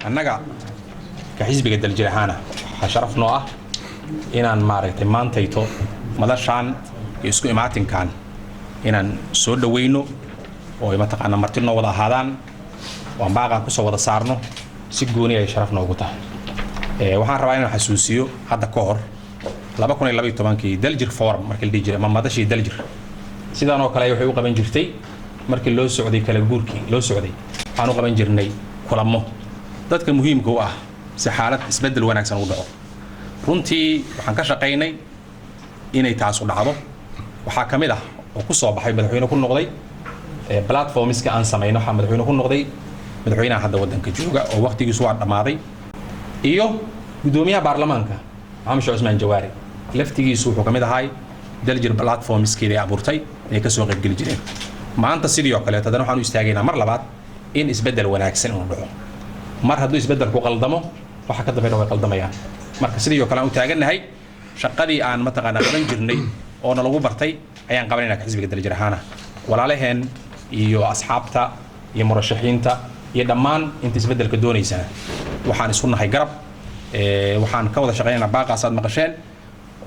annaga ka xisbiga daljirahaana waxa sharaf noo ah inaan maaragtay maantayto madashaan iyo isku imaatinkan inaan soo dhaweyno oo mataqaana marti noo wada ahaadaan oo baaqan ku soo wada saarno si gooni ay sharaf noogu tahay waxaan rabaa inaan xasuusiyo hadda ka hor 2012 daljir forum markii la jiray madashii daljir sidaan oo kale waxay u qaban jirtay markii loo socday kala guurkii loo socday aan u qaban jirnay kulamo dadka muhiimka u ah si xaalad isbedel wanaagsan u dhaco runtii waxaan ka shaqeynay inay taas u dhacdo waxa kamid ah oo ku soo baxay madaxweyne ku noqday platformska aan sameeyno waxa madaxweyne ku noqday madaxweynaha hadda wadanka jooga oo waqtigiisu waa dhamaaday iyo gudoomiyaha baarlamaanka Maxamed Sheekh Usmaan Jawaari laftigiisu wuxuu kamid ahay daljir platformskii abuurtay ee ka soo qayb gali jireen maanta sidoo kale tadana waxaan u istaagaynaa mar labaad in isbedel wanaagsan uu dhaco mar hadduu isbedel ku qaldamo waxa ka dambeeya way qaldamayaan marka sidoo kale aan u taaganahay shaqadii aan mataqaana qaban jirnay oo lagu bartay ayaan qabanaynaa xisbiga daljirahaana walaalaheen iyo asxaabta iyo murashaxiinta iyo dhammaan inta isbedelka doonaysa waxaan isku nahay garab waxaan ka wada shaqeynaa baaqaas aad maqasheen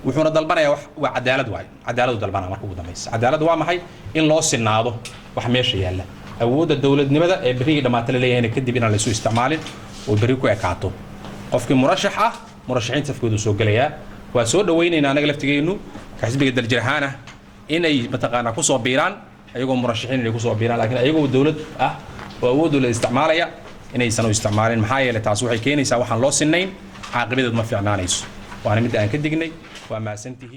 wuxuuna dalbanayaa wax cadaalad waay cadaaladu dalbanaa marka ugu dambaysa cadaalad waa maxay in loo sinaado wax meesha yaala awoodda dawladnimada ee bariga dhamaata la leeyahay kadib inaan la soo isticmaalin oo bari ku ekaato qofkii murashax ah murashaxiinta afkoodu soo galaya waa soo dhaweynaynaa anaga laftigeenu ka xisbiga daljirahaana inay mataqaana ku soo biiraan ayagoo murashaxiin inay ku soo biiraan laakiin ayagoo dawlad ah oo awooddu la isticmaalaya inaysan u isticmaalin maxaa yeelay taas waxay keenaysaa waxaan loo sinayn caaqibadeedu ma fiicnaanayso waana mid aan ka dignay waa maasantihi